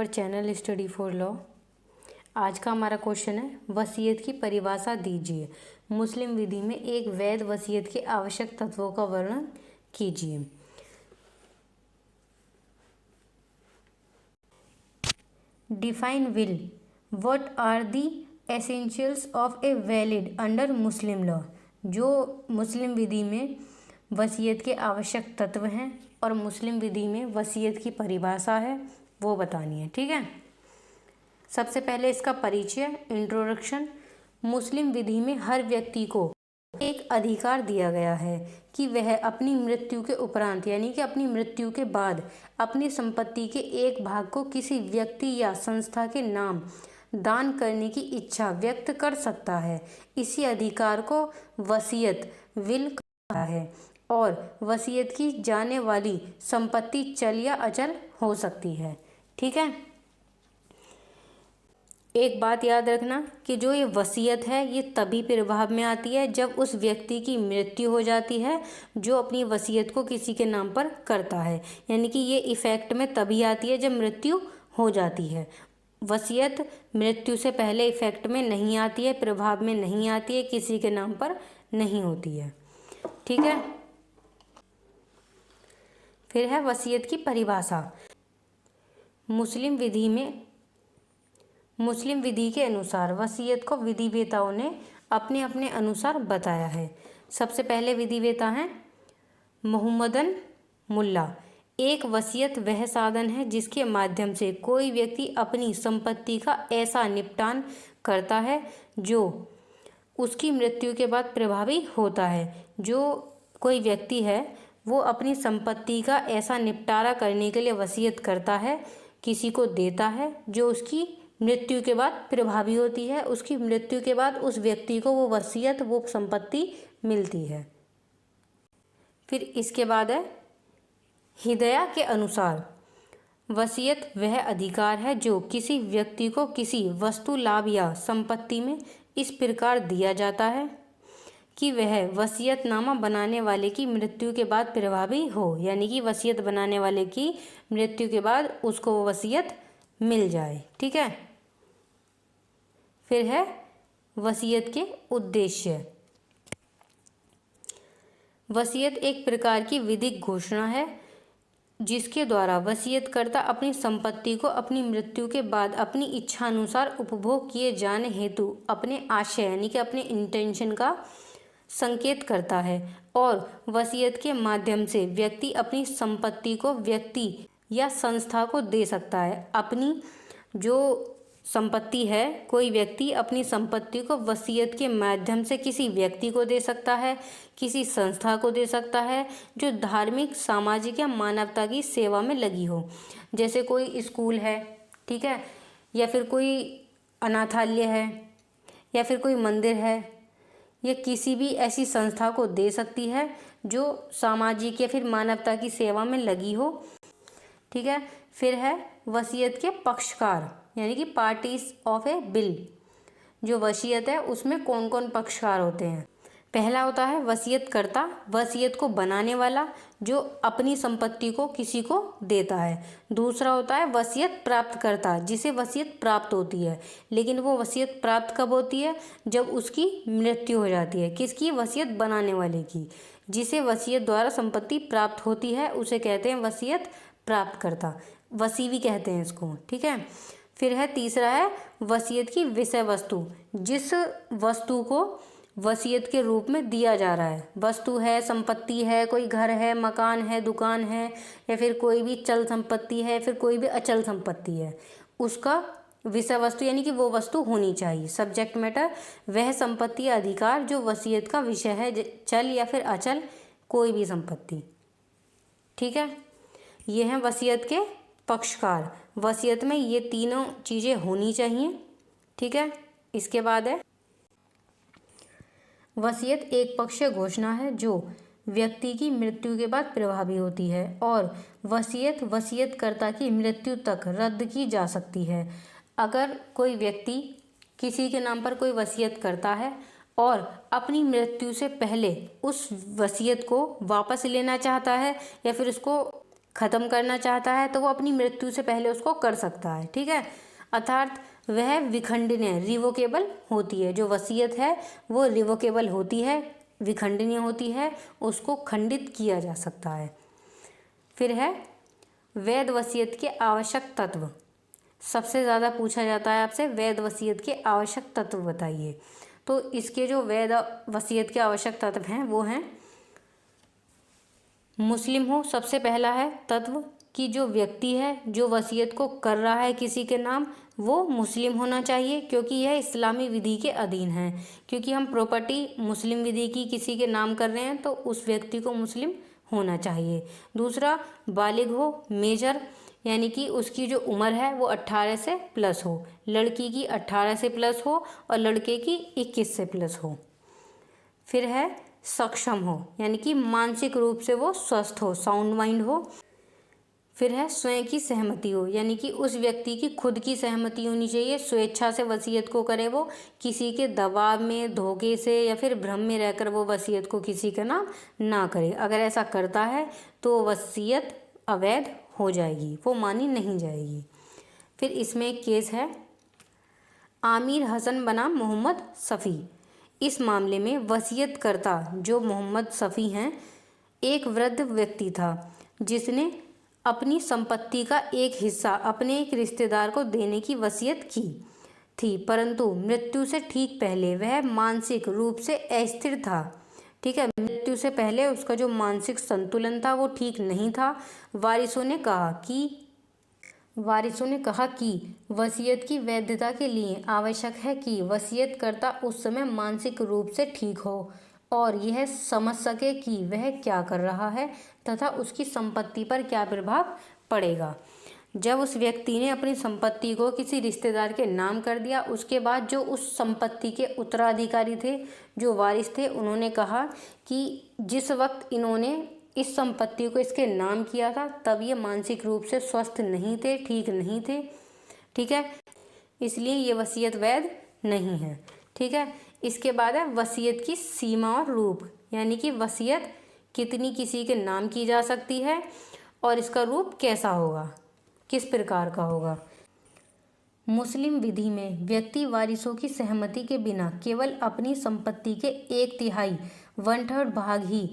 Our channel study for law. आज का हमारा क्वेश्चन है, वसीयत की परिभाषा दीजिए। मुस्लिम विधि में एक वैध वसीयत के आवश्यक तत्वों का वर्णन कीजिए। Define will. What are the essentials of a valid under Muslim law. जो मुस्लिम विधि में वसीयत के आवश्यक तत्व हैं और मुस्लिम विधि में वसीयत की परिभाषा है वो बतानी है। ठीक है, सबसे पहले इसका परिचय, इंट्रोडक्शन। मुस्लिम विधि में हर व्यक्ति को एक अधिकार दिया गया है कि वह अपनी मृत्यु के उपरांत यानी कि अपनी मृत्यु के बाद अपनी संपत्ति के एक भाग को किसी व्यक्ति या संस्था के नाम दान करने की इच्छा व्यक्त कर सकता है। इसी अधिकार को वसीयत विल कहा है और वसीयत की जाने वाली संपत्ति चल या अचल हो सकती है। ठीक है, एक बात याद रखना कि जो ये वसीयत है ये तभी प्रभाव में आती है जब उस व्यक्ति की मृत्यु हो जाती है जो अपनी वसीयत को किसी के नाम पर करता है, यानी कि ये इफ़ेक्ट में तभी आती है जब मृत्यु हो जाती है। वसीयत मृत्यु से पहले इफ़ेक्ट में नहीं आती है, प्रभाव में नहीं आती है, किसी के नाम पर नहीं होती है। ठीक है, फिर है वसीयत की परिभाषा। मुस्लिम विधि के अनुसार वसीयत को विधिवेताओं ने अपने अपने अनुसार बताया है। सबसे पहले विधिवेता हैं मोहम्मदन मुल्ला। एक वसीयत वह साधन है जिसके माध्यम से कोई व्यक्ति अपनी संपत्ति का ऐसा निपटान करता है जो उसकी मृत्यु के बाद प्रभावी होता है। जो कोई व्यक्ति है वो अपनी संपत्ति का ऐसा निपटारा करने के लिए वसीयत करता है, किसी को देता है, जो उसकी मृत्यु के बाद प्रभावी होती है। उसकी मृत्यु के बाद उस व्यक्ति को वो वसीयत, वो संपत्ति मिलती है। फिर इसके बाद है हिदया के अनुसार वसीयत वह अधिकार है जो किसी व्यक्ति को किसी वस्तु, लाभ या संपत्ति में इस प्रकार दिया जाता है कि वह वसीयतनामा बनाने वाले की मृत्यु के बाद प्रभावी हो, यानी कि वसीयत बनाने वाले की मृत्यु के बाद उसको वो वसीयत मिल जाए। ठीक है, फिर है वसीयत के उद्देश्य। वसीयत एक प्रकार की विधिक घोषणा है जिसके द्वारा वसीयतकर्ता अपनी संपत्ति को अपनी मृत्यु के बाद अपनी इच्छानुसार उपभोग किए जाने हेतु अपने आशय यानी कि अपने इंटेंशन का संकेत करता है और वसीयत के माध्यम से व्यक्ति अपनी संपत्ति को व्यक्ति या संस्था को दे सकता है। अपनी जो संपत्ति है, कोई व्यक्ति अपनी संपत्ति को वसीयत के माध्यम से किसी व्यक्ति को दे सकता है, किसी संस्था को दे सकता है जो धार्मिक, सामाजिक या मानवता की सेवा में लगी हो। जैसे कोई स्कूल है, ठीक है, या फिर कोई अनाथालय है, या फिर कोई मंदिर है, या किसी भी ऐसी संस्था को दे सकती है जो सामाजिक या फिर मानवता की सेवा में लगी हो। ठीक है, फिर है वसीयत के पक्षकार यानी कि पार्टीज ऑफ ए बिल। जो वसीयत है उसमें कौन कौन पक्षकार होते हैं। पहला होता है वसीयतकर्ता, वसीयत को बनाने वाला जो अपनी संपत्ति को किसी को देता है। दूसरा होता है वसीयत प्राप्तकर्ता, जिसे वसीयत प्राप्त होती है, लेकिन वो वसीयत प्राप्त कब होती है, जब उसकी मृत्यु हो जाती है। किसकी? वसीयत बनाने वाले की। जिसे वसीयत द्वारा संपत्ति प्राप्त होती है उसे कहते हैं वसीयत प्राप्तकर्ता, वसी भी कहते हैं इसको। ठीक है, फिर है तीसरा है वसीयत की विषय वस्तु, जिस वस्तु को वसीयत के रूप में दिया जा रहा है। वस्तु है, संपत्ति है, कोई घर है, मकान है, दुकान है, या फिर कोई भी चल संपत्ति है, फिर कोई भी अचल संपत्ति है, उसका विषय वस्तु यानी कि वो वस्तु होनी चाहिए। सब्जेक्ट मैटर वह संपत्ति या अधिकार जो वसीयत का विषय है, चल या फिर अचल कोई भी संपत्ति। ठीक है, ये हैं वसीयत के पक्षकार। वसीयत में ये तीनों चीज़ें होनी चाहिए। ठीक है, इसके बाद है वसीयत एक पक्षीय घोषणा है जो व्यक्ति की मृत्यु के बाद प्रभावी होती है और वसीयत वसीयतकर्ता की मृत्यु तक रद्द की जा सकती है। अगर कोई व्यक्ति किसी के नाम पर कोई वसीयत करता है और अपनी मृत्यु से पहले उस वसीयत को वापस लेना चाहता है या फिर उसको ख़त्म करना चाहता है तो वो अपनी मृत्यु से पहले उसको कर सकता है, ठीक है। अर्थात वह विखंडनीय, रिवोकेबल होती है। जो वसीयत है वो रिवोकेबल होती है, विखंडनीय होती है, उसको खंडित किया जा सकता है। फिर है वैध वसीयत के आवश्यक तत्व। सबसे ज़्यादा पूछा जाता है आपसे, वैध वसीयत के आवश्यक तत्व बताइए। तो इसके जो वैध वसीयत के आवश्यक तत्व हैं वो हैं मुस्लिम हो। सबसे पहला है तत्व कि जो व्यक्ति है जो वसीयत को कर रहा है किसी के नाम, वो मुस्लिम होना चाहिए, क्योंकि यह इस्लामी विधि के अधीन है। क्योंकि हम प्रॉपर्टी मुस्लिम विधि की किसी के नाम कर रहे हैं तो उस व्यक्ति को मुस्लिम होना चाहिए। दूसरा, बालिग हो, मेजर, यानी कि उसकी जो उम्र है वो 18 से प्लस हो। लड़की की 18 से प्लस हो और लड़के की 21 से प्लस हो। फिर है सक्षम हो, यानी कि मानसिक रूप से वो स्वस्थ हो, साउंड माइंड हो। फिर है स्वयं की सहमति हो, यानी कि उस व्यक्ति की खुद की सहमति होनी चाहिए, स्वेच्छा से वसीयत को करे, वो किसी के दबाव में, धोखे से या फिर भ्रम में रहकर वो वसीयत को किसी का नाम ना करे। अगर ऐसा करता है तो वसीयत अवैध हो जाएगी, वो मानी नहीं जाएगी। फिर इसमें एक केस है आमिर हसन बनाम मोहम्मद सफ़ी। इस मामले में वसीयतकर्ता जो मोहम्मद सफ़ी हैं, एक वृद्ध व्यक्ति था जिसने अपनी संपत्ति का एक हिस्सा अपने एक रिश्तेदार को देने की वसीयत की थी, परंतु मृत्यु से ठीक पहले वह मानसिक रूप से अस्थिर था, ठीक है। मृत्यु से पहले उसका जो मानसिक संतुलन था वो ठीक नहीं था। वारिसों ने कहा कि वसीयत की वैधता के लिए आवश्यक है कि वसीयतकर्ता उस समय मानसिक रूप से ठीक हो और यह समझ सके कि वह क्या कर रहा है तथा उसकी संपत्ति पर क्या प्रभाव पड़ेगा। जब उस व्यक्ति ने अपनी संपत्ति को किसी रिश्तेदार के नाम कर दिया, उसके बाद जो उस संपत्ति के उत्तराधिकारी थे, जो वारिस थे, उन्होंने कहा कि जिस वक्त इन्होंने इस संपत्ति को इसके नाम किया था तब ये मानसिक रूप से स्वस्थ नहीं थे, ठीक नहीं थे, ठीक है, इसलिए ये वसीयत वैध नहीं है, ठीक है। इसके बाद है वसीयत की सीमा और रूप, यानी कि वसीयत कितनी किसी के नाम की जा सकती है और इसका रूप कैसा होगा, किस प्रकार का होगा। मुस्लिम विधि में व्यक्ति वारिसों की सहमति के बिना केवल अपनी संपत्ति के 1/3 1/3 भाग ही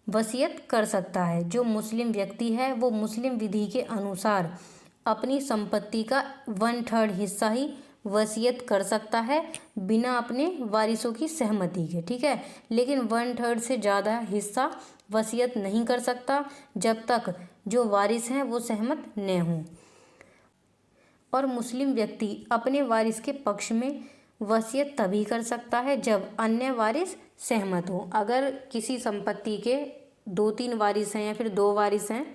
वसीयत कर सकता है। जो मुस्लिम व्यक्ति है वो मुस्लिम विधि के अनुसार अपनी संपत्ति का 1/3 हिस्सा ही वसीयत कर सकता है बिना अपने वारिसों की सहमति के, ठीक है। लेकिन 1/3 से ज़्यादा हिस्सा वसीयत नहीं कर सकता जब तक जो वारिस हैं वो सहमत न हों। और मुस्लिम व्यक्ति अपने वारिस के पक्ष में वसीयत तभी कर सकता है जब अन्य वारिस सहमत हो। अगर किसी संपत्ति के 2-3 वारिस हैं या फिर 2 वारिस हैं,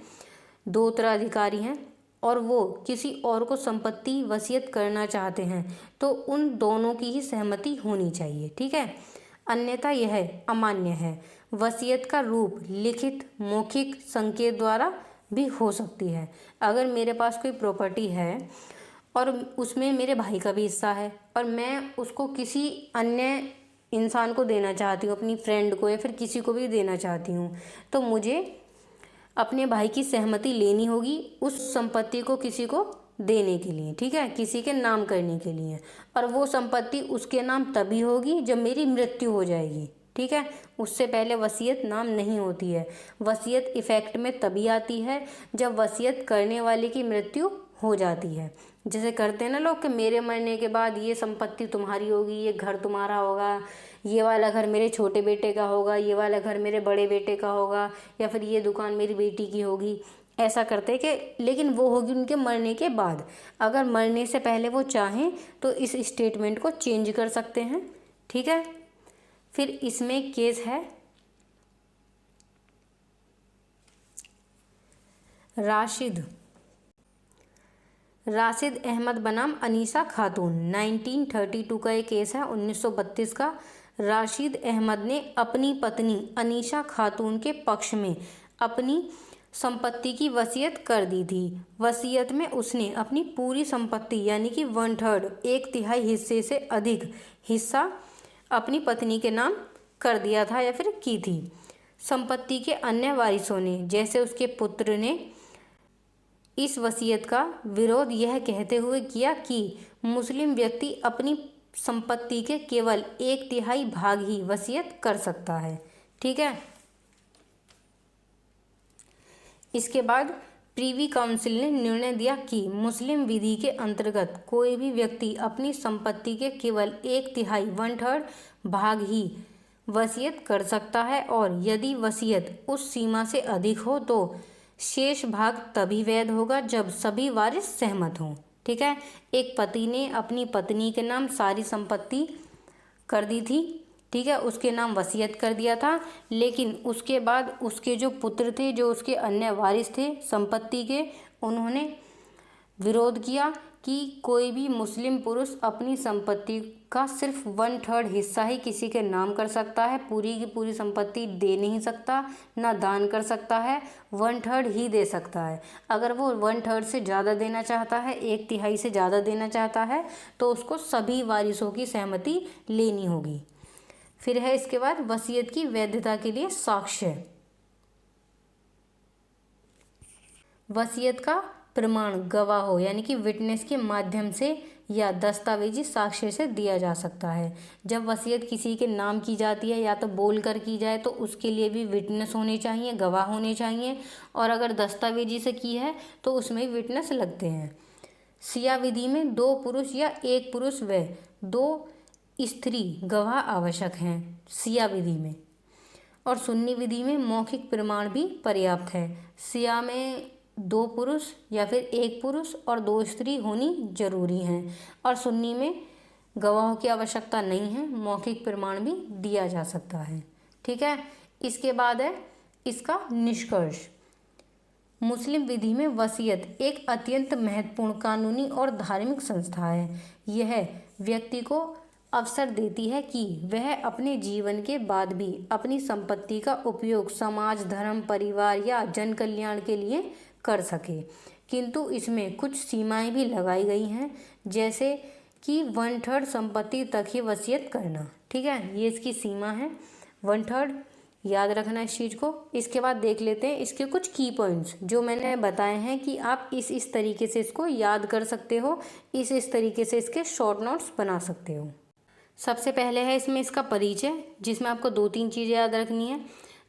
2 उत्तराधिकारी हैं और वो किसी और को संपत्ति वसीयत करना चाहते हैं तो उन दोनों की ही सहमति होनी चाहिए, ठीक है, अन्यथा यह अमान्य है। वसीयत का रूप लिखित, मौखिक संकेत द्वारा भी हो सकती है। अगर मेरे पास कोई प्रॉपर्टी है और उसमें मेरे भाई का भी हिस्सा है और मैं उसको किसी अन्य इंसान को देना चाहती हूँ, अपनी फ्रेंड को या फिर किसी को भी देना चाहती हूँ, तो मुझे अपने भाई की सहमति लेनी होगी उस संपत्ति को किसी को देने के लिए, ठीक है, किसी के नाम करने के लिए। और वो संपत्ति उसके नाम तभी होगी जब मेरी मृत्यु हो जाएगी, ठीक है। उससे पहले वसीयत नाम नहीं होती है। वसीयत इफ़ेक्ट में तभी आती है जब वसीयत करने वाले की मृत्यु हो जाती है। जैसे करते हैं ना लोग कि मेरे मरने के बाद ये संपत्ति तुम्हारी होगी, ये घर तुम्हारा होगा, ये वाला घर मेरे छोटे बेटे का होगा, ये वाला घर मेरे बड़े बेटे का होगा, या फिर ये दुकान मेरी बेटी की होगी। ऐसा करते हैं कि लेकिन वो होगी उनके मरने के बाद। अगर मरने से पहले वो चाहें तो इस स्टेटमेंट को चेंज कर सकते हैं, ठीक है। फिर इसमें केस है राशिद अहमद बनाम अनीसा खातून। 1932 का ये केस है, 1932 का। राशिद अहमद ने अपनी पत्नी अनीसा खातून के पक्ष में अपनी संपत्ति की वसीयत कर दी थी। वसीयत में उसने अपनी पूरी संपत्ति यानी कि 1/3 1/3 हिस्से से अधिक हिस्सा अपनी पत्नी के नाम कर दिया था या फिर की थी। संपत्ति के अन्य वारिसों ने, जैसे उसके पुत्र ने इस वसीयत का विरोध यह कहते हुए किया कि मुस्लिम व्यक्ति अपनी संपत्ति के केवल 1/3 भाग ही वसीयत कर सकता है। ठीक है। इसके बाद प्रीवी काउंसिल ने निर्णय दिया कि मुस्लिम विधि के अंतर्गत कोई भी व्यक्ति अपनी संपत्ति के केवल 1/3 1/3 भाग ही वसीयत कर सकता है और यदि वसीयत उस सीमा से अधिक हो तो शेष भाग तभी वैध होगा जब सभी वारिस सहमत हों। ठीक है। एक पति ने अपनी पत्नी के नाम सारी संपत्ति कर दी थी। ठीक है, उसके नाम वसीयत कर दिया था, लेकिन उसके बाद उसके जो पुत्र थे, जो उसके अन्य वारिस थे संपत्ति के, उन्होंने विरोध किया कि कोई भी मुस्लिम पुरुष अपनी संपत्ति का सिर्फ 1/3 हिस्सा ही किसी के नाम कर सकता है, पूरी की पूरी संपत्ति दे नहीं सकता, ना दान कर सकता है, 1/3 ही दे सकता है। अगर वो 1/3 से ज़्यादा देना चाहता है, 1/3 से ज़्यादा देना चाहता है, तो उसको सभी वारिसों की सहमति लेनी होगी। फिर है इसके बाद वसीयत की वैधता के लिए साक्ष्य। वसीयत का प्रमाण गवाह हो यानी कि विटनेस के माध्यम से या दस्तावेजी साक्ष्य से दिया जा सकता है। जब वसीयत किसी के नाम की जाती है या तो बोल कर की जाए तो उसके लिए भी विटनेस होने चाहिए, गवाह होने चाहिए, और अगर दस्तावेजी से की है तो उसमें विटनेस लगते हैं। शिया विधि में 2 पुरुष या 1 पुरुष व 2 स्त्री गवाह आवश्यक हैं शिया विधि में, और सुन्नी विधि में मौखिक प्रमाण भी पर्याप्त है। शिया में 2 पुरुष या फिर 1 पुरुष और 2 स्त्री होनी जरूरी हैं, और सुन्नी में गवाहों की आवश्यकता नहीं है, मौखिक प्रमाण भी दिया जा सकता है। ठीक है। इसके बाद है इसका निष्कर्ष। मुस्लिम विधि में वसीयत एक अत्यंत महत्वपूर्ण कानूनी और धार्मिक संस्था है। यह व्यक्ति को अवसर देती है कि वह अपने जीवन के बाद भी अपनी संपत्ति का उपयोग समाज, धर्म, परिवार या जन कल्याण के लिए कर सके, किंतु इसमें कुछ सीमाएं भी लगाई गई हैं, जैसे कि 1/3 संपत्ति तक ही वसीयत करना। ठीक है, ये इसकी सीमा है, 1/3 याद रखना इस चीज़ को। इसके बाद देख लेते हैं इसके कुछ की पॉइंट्स जो मैंने बताए हैं कि आप इस तरीके से इसको याद कर सकते हो, इस तरीके से इसके शॉर्ट नोट्स बना सकते हो। सबसे पहले है इसमें इसका परिचय, जिसमें आपको 2-3 चीज़ें याद रखनी है,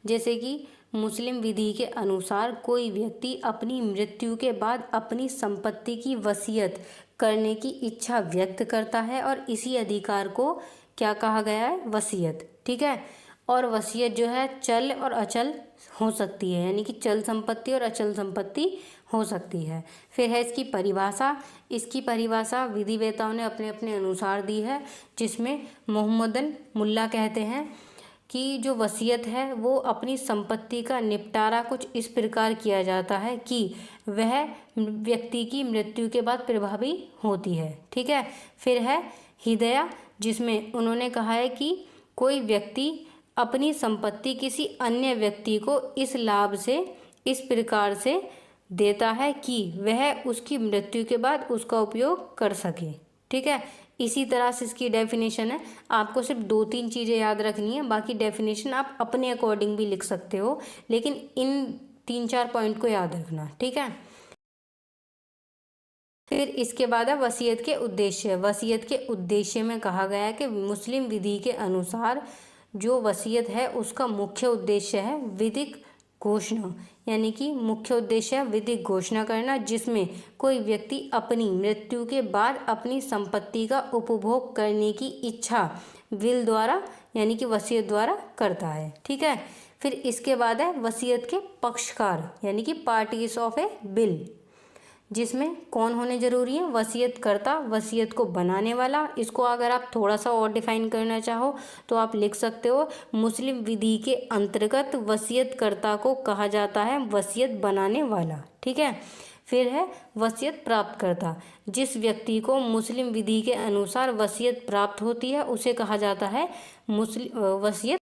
जैसे कि मुस्लिम विधि के अनुसार कोई व्यक्ति अपनी मृत्यु के बाद अपनी संपत्ति की वसीयत करने की इच्छा व्यक्त करता है और इसी अधिकार को क्या कहा गया है? वसीयत। ठीक है। और वसीयत जो है चल और अचल हो सकती है, यानी कि चल संपत्ति और अचल संपत्ति हो सकती है। फिर है इसकी परिभाषा। इसकी परिभाषा विधिवेताओं ने अपने अपने अनुसार दी है, जिसमें मोहम्मदन मुल्ला कहते हैं कि जो वसीयत है वो अपनी संपत्ति का निपटारा कुछ इस प्रकार किया जाता है कि वह व्यक्ति की मृत्यु के बाद प्रभावी होती है। ठीक है। फिर है हिदया, जिसमें उन्होंने कहा है कि कोई व्यक्ति अपनी संपत्ति किसी अन्य व्यक्ति को इस लाभ से इस प्रकार से देता है कि वह उसकी मृत्यु के बाद उसका उपयोग कर सके। ठीक है। इसी तरह से इसकी डेफिनेशन है। आपको सिर्फ 2-3 चीज़ें याद रखनी है, बाकी डेफिनेशन आप अपने अकॉर्डिंग भी लिख सकते हो, लेकिन इन 3-4 पॉइंट को याद रखना। ठीक है। फिर इसके बाद है वसीयत के उद्देश्य। वसीयत के उद्देश्य में कहा गया है कि मुस्लिम विधि के अनुसार जो वसीयत है उसका मुख्य उद्देश्य है विधिक घोषणा, यानी कि मुख्य उद्देश्य है विधिक घोषणा करना, जिसमें कोई व्यक्ति अपनी मृत्यु के बाद अपनी संपत्ति का उपभोग करने की इच्छा विल द्वारा यानी कि वसीयत द्वारा करता है। ठीक है। फिर इसके बाद है वसीयत के पक्षकार यानी कि पार्टीज ऑफ ए बिल, जिसमें कौन होने जरूरी है? वसीयतकर्ता, वसीयत को बनाने वाला। इसको अगर आप थोड़ा सा और डिफाइन करना चाहो तो आप लिख सकते हो, मुस्लिम विधि के अंतर्गत वसीयतकर्ता को कहा जाता है वसीयत बनाने वाला। ठीक है। फिर है वसीयत प्राप्तकर्ता। जिस व्यक्ति को मुस्लिम विधि के अनुसार वसीयत प्राप्त होती है उसे कहा जाता है वसीयत।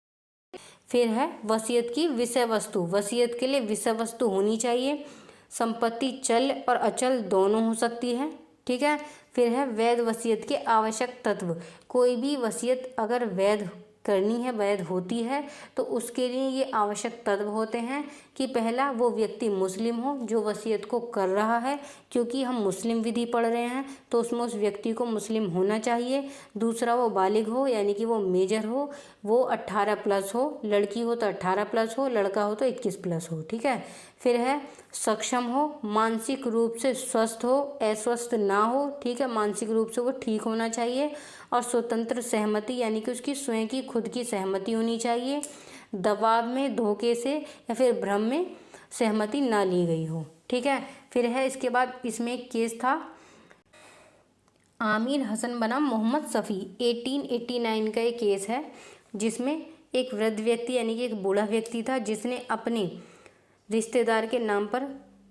फिर है वसीयत की विषय वस्तु। वसीयत के लिए विषय वस्तु होनी चाहिए। संपत्ति चल और अचल दोनों हो सकती है। ठीक है। फिर है वैध वसीयत के आवश्यक तत्व। कोई भी वसीयत अगर वैध करनी है, वैध होती है, तो उसके लिए ये आवश्यक तत्व होते हैं, कि पहला वो व्यक्ति मुस्लिम हो जो वसीयत को कर रहा है, क्योंकि हम मुस्लिम विधि पढ़ रहे हैं तो उसमें उस व्यक्ति को मुस्लिम होना चाहिए। दूसरा वो बालिग हो यानी कि वो मेजर हो, वो 18 प्लस हो, लड़की हो तो 18 प्लस हो, लड़का हो तो 21 प्लस हो। ठीक है। फिर है सक्षम हो, मानसिक रूप से स्वस्थ हो, अस्वस्थ ना हो। ठीक है, मानसिक रूप से वो ठीक होना चाहिए। और स्वतंत्र सहमति यानी कि उसकी स्वयं की खुद की सहमति होनी चाहिए। दबाव में, धोखे से या फिर भ्रम में सहमति ना ली गई हो। ठीक है। फिर है इसके बाद इसमें एक केस था आमिर हसन बनाम मोहम्मद शफी, 1889 का एक केस है, जिसमें एक वृद्ध व्यक्ति यानी कि एक बूढ़ा व्यक्ति था जिसने अपने रिश्तेदार के नाम पर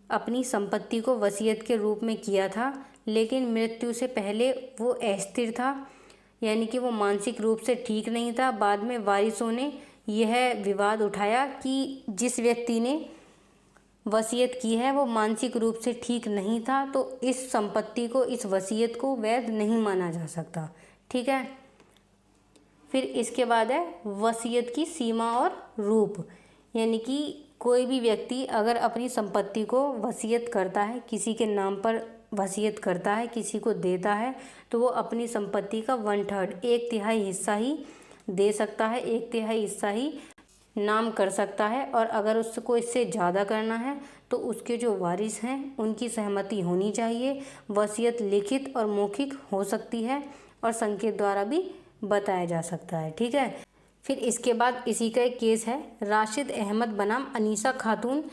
अपनी संपत्ति को वसीयत के रूप में किया था, लेकिन मृत्यु से पहले वो अस्थिर था यानी कि वो मानसिक रूप से ठीक नहीं था। बाद में वारिसों ने यह विवाद उठाया कि जिस व्यक्ति ने वसीयत की है वो मानसिक रूप से ठीक नहीं था, तो इस संपत्ति को, इस वसीयत को वैध नहीं माना जा सकता। ठीक है। फिर इसके बाद है वसीयत की सीमा और रूप, यानी कि कोई भी व्यक्ति अगर अपनी संपत्ति को वसीयत करता है, किसी के नाम पर वसीयत करता है, किसी को देता है, तो वो अपनी संपत्ति का 1/3 1/3 हिस्सा ही दे सकता है, 1/3 हिस्सा ही नाम कर सकता है। और अगर उसको इससे ज़्यादा करना है तो उसके जो वारिस हैं उनकी सहमति होनी चाहिए। वसीयत लिखित और मौखिक हो सकती है और संकेत द्वारा भी बताया जा सकता है। ठीक है। फिर इसके बाद इसी का एक केस है राशिद अहमद बनाम अनीसा खातून,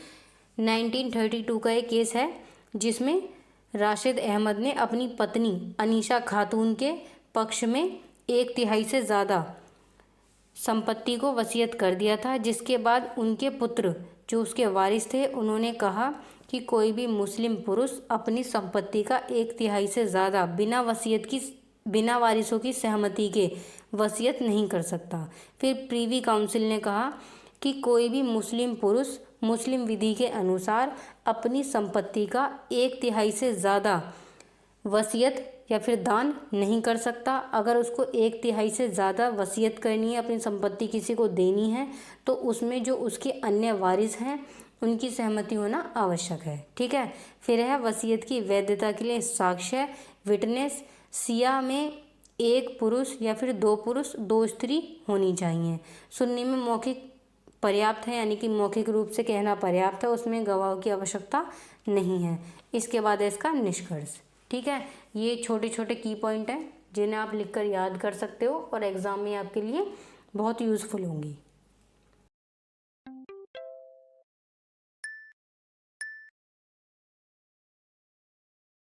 1932 का एक केस है, जिसमें राशिद अहमद ने अपनी पत्नी अनीसा खातून के पक्ष में 1/3 से ज़्यादा संपत्ति को वसीयत कर दिया था, जिसके बाद उनके पुत्र जो उसके वारिस थे उन्होंने कहा कि कोई भी मुस्लिम पुरुष अपनी संपत्ति का 1/3 से ज़्यादा बिना वारिसों की सहमति के वसीयत नहीं कर सकता। फिर प्रीवी काउंसिल ने कहा कि कोई भी मुस्लिम पुरुष मुस्लिम विधि के अनुसार अपनी संपत्ति का 1/3 से ज़्यादा वसीयत या फिर दान नहीं कर सकता। अगर उसको 1/3 से ज़्यादा वसीयत करनी है, अपनी संपत्ति किसी को देनी है, तो उसमें जो उसके अन्य वारिस हैं उनकी सहमति होना आवश्यक है। ठीक है। फिर है वसीयत की वैधता के लिए साक्ष्य, विटनेस। सिया में 1 पुरुष या फिर 2 पुरुष 2 स्त्री होनी चाहिए। सुन्नी में मौखिक पर्याप्त है, यानी कि मौखिक रूप से कहना पर्याप्त है, उसमें गवाहों की आवश्यकता नहीं है। इसके बाद है इसका निष्कर्ष। ठीक है। ये छोटे छोटे की पॉइंट हैं जिन्हें आप लिखकर याद कर सकते हो और एग्ज़ाम में आपके लिए बहुत यूज़फुल होंगी।